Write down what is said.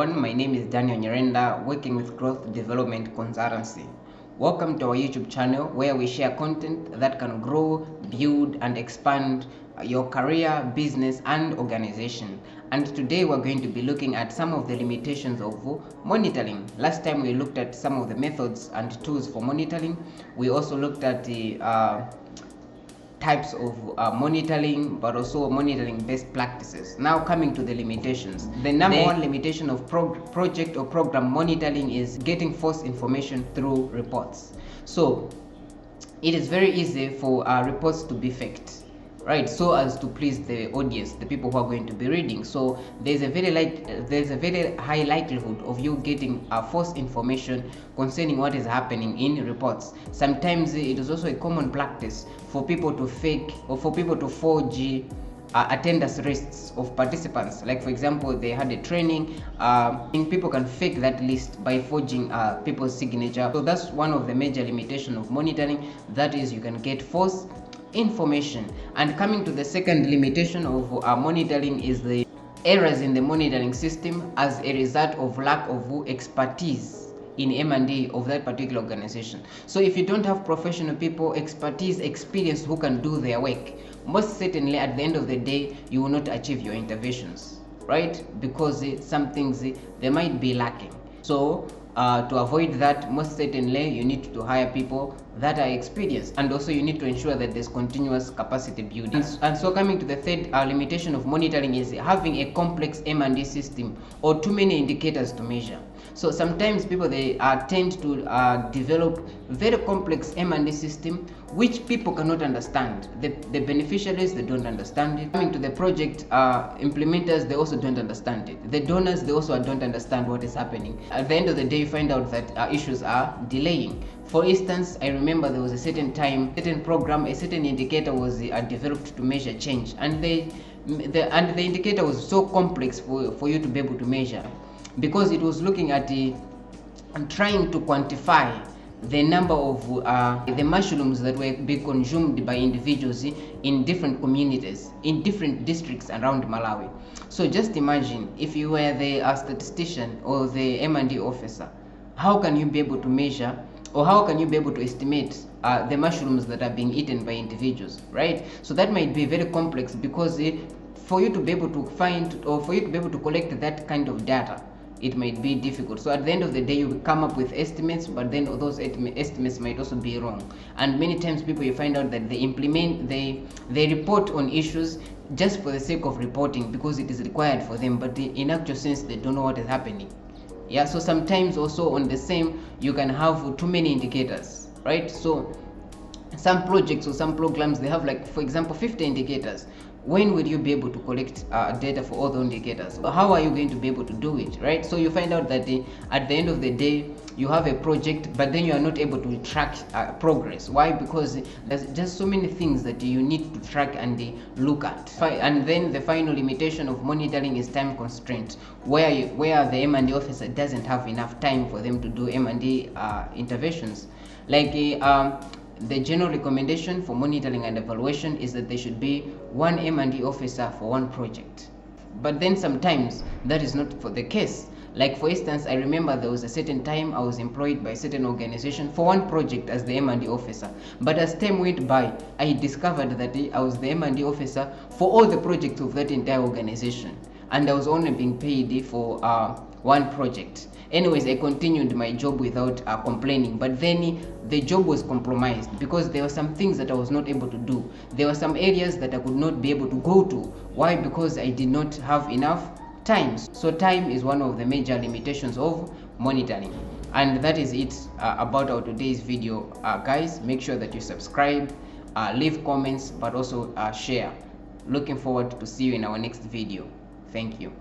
everyone, my name is Daniel Nyerenda, working with Growth Development Consultancy. Welcome to our YouTube channel where we share content that can grow, build and expand your career, business and organization. And today we're going to be looking at some of the limitations of monitoring. Last time we looked at some of the methods and tools for monitoring. We also looked at the types of monitoring, but also monitoring best practices. Now coming to the limitations. The number one limitation of project or program monitoring is getting false information through reports. So it is very easy for reports to be faked, right, so as to please the audience, the people who are going to be reading. So there's a very high likelihood of you getting false information concerning what is happening in reports. Sometimes it is also a common practice for people to fake or for people to forge attendance lists of participants. Like for example, they had a training, people can fake that list by forging people's signature. So that's one of the major limitations of monitoring, that is you can get false information. And coming to the second limitation of monitoring is the errors in the monitoring system as a result of lack of expertise in M&E of that particular organization. So if you don't have professional people, experience who can do their work, most certainly at the end of the day you will not achieve your interventions, right? Because some things they might be lacking. So to avoid that, most certainly you need to hire people that are experienced, and also you need to ensure that there's continuous capacity building. And so coming to the third limitation of monitoring is having a complex M&E system or too many indicators to measure. So sometimes people they tend to develop very complex M&E system which people cannot understand. The beneficiaries, they don't understand it. Coming to the project implementers, they also don't understand it. The donors, they also don't understand what is happening. At the end of the day, you find out that issues are delaying. For instance, I remember there was a certain time, certain program, a certain indicator was developed to measure change, and the indicator was so complex for you to be able to measure, because it was looking at trying to quantify the number of the mushrooms that were being consumed by individuals in different communities, in different districts around Malawi. So just imagine if you were the statistician or the M&E officer, how can you be able to measure, or how can you be able to estimate the mushrooms that are being eaten by individuals, right? So that might be very complex, because for you to be able to find, or for you to be able to collect that kind of data, it might be difficult. So at the end of the day, you will come up with estimates, but then those estimates might also be wrong. And many times people, you find out that they report on issues just for the sake of reporting, because it is required for them, but in actual sense they don't know what is happening. Yeah, so sometimes also on the same, you can have too many indicators, right? So some projects or some programs, they have, like for example, 50 indicators. When will you be able to collect data for all the indicators? How are you going to be able to do it, right? So you find out that at the end of the day, you have a project, but then you are not able to track progress. Why? Because there's just so many things that you need to track and look at. And then the final limitation of monitoring is time constraint, where the M&E officer doesn't have enough time for them to do M&E interventions. Like the general recommendation for monitoring and evaluation is that there should be one M&E officer for one project. But then sometimes that is not for the case. Like for instance, I remember there was a certain time I was employed by a certain organization for one project as the M&E officer. But as time went by, I discovered that I was the M&E officer for all the projects of that entire organization, and I was only being paid for one project. Anyways, I continued my job without complaining, but then the job was compromised because there were some things that I was not able to do. There were some areas that I could not be able to go to. Why? Because I did not have enough time. So time is one of the major limitations of monitoring. And that is it about our today's video. Guys, make sure that you subscribe, leave comments, but also share. Looking forward to see you in our next video. Thank you.